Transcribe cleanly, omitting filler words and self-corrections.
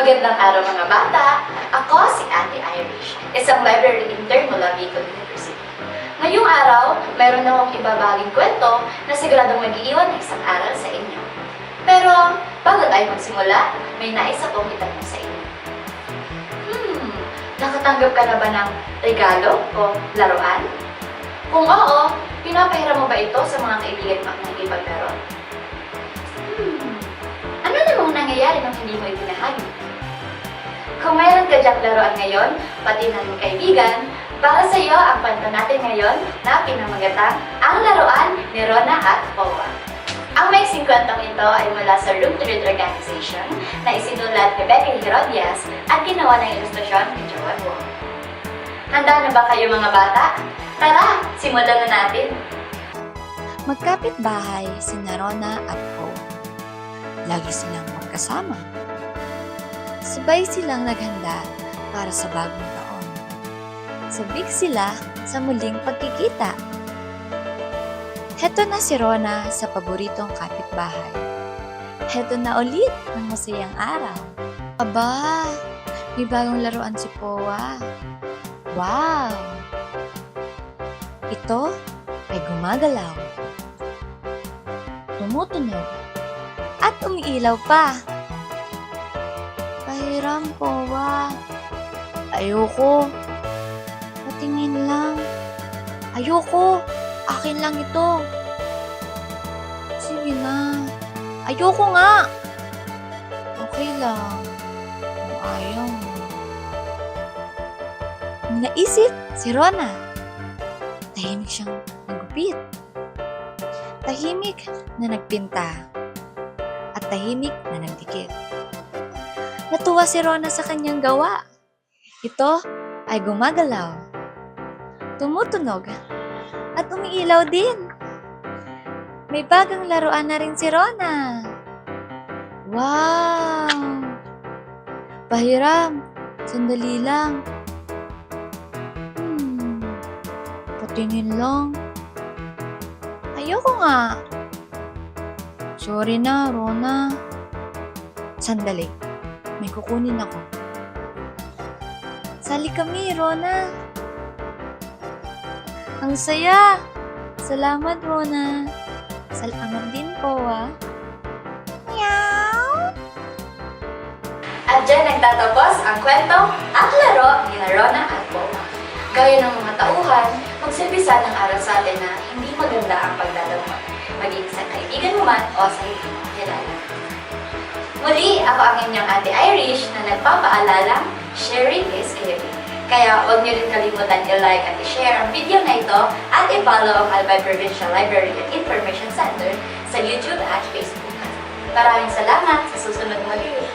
Magandang araw mga bata! Ako si Ate Irish, isang library intern mula Bicol University. Ngayong araw, mayroon akong ibabaging kwento na siguradong mag-iiwan ng isang aral sa inyo. Pero, bago tayo magsimula, may nais akong itanong sa inyo. Nakatanggap ka na ba ng regalo o laruan? Kung oo, pinapahiram mo ba ito sa mga kaibigan mo ng ipaglaro? Ano namang nangyayari nung hindi mo ibinahagi? Kung mayroon ka dyang laruan ngayon, pati ng kaibigan, para sa iyo ang kwento natin ngayon na pinamagatang Ang Laruan ni Rona at Powa. Ang maiksing kwentong ito ay mula sa Room to Read Organization na isinulat ni Becky Herodias at ginawa ng ilustrasyon ni Joan Wong. Handa na ba kayo mga bata? Tara, simulan na natin! Magkapit-bahay sina Rona at Powa. Lagi silang magkasama. Sabay silang naghanda para sa bagong taon. Sabik sila sa muling pagkikita. Heto na si Rona sa paboritong kapitbahay. Heto na ulit ang masayang araw. Aba, may bagong laruan si Powa. Wow! Ito ay gumagalaw. Tumutunog. At umiilaw pa. Pahiram, Powa. Ayoko. Patingin lang. Ayoko. Akin lang ito. Sige na. Ayoko nga. Okay lang. Kung ayaw mo. Naisip si Rona. Tahimik siyang nagupit. Tahimik na nagpinta. At tahimik na nagdikit. Natuwa si Rona sa kanyang gawa. Ito ay gumagalaw, tumutunog, at umiilaw din. May bagang laruan na rin si Rona. Wow! Pahiram, sandali lang. Patingin lang. Ayoko nga. Sorry na, Rona. Sandali. May kukunin ako. Sali kami, Rona. Ang saya. Salamat, Rona. Salamat din, Powa. Meow! At dyan nagtatapos ang kwento at laro ni Rona at Powa. Gaya ng mga tauhan, magsilbisa ng aral sa atin na hindi maganda ang pagdadamot, maging sa kaibigan mo man o sa hindi mo kilala. Muli, ako ang inyong Ate Irish na nagpapaalalang sharing is caring. Kaya huwag niyo rin kalimutan i-like at i-share ang video na ito at i-follow ang Albay Provincial Library and Information Center sa YouTube at Facebook. Maraming salamat sa susunod muli.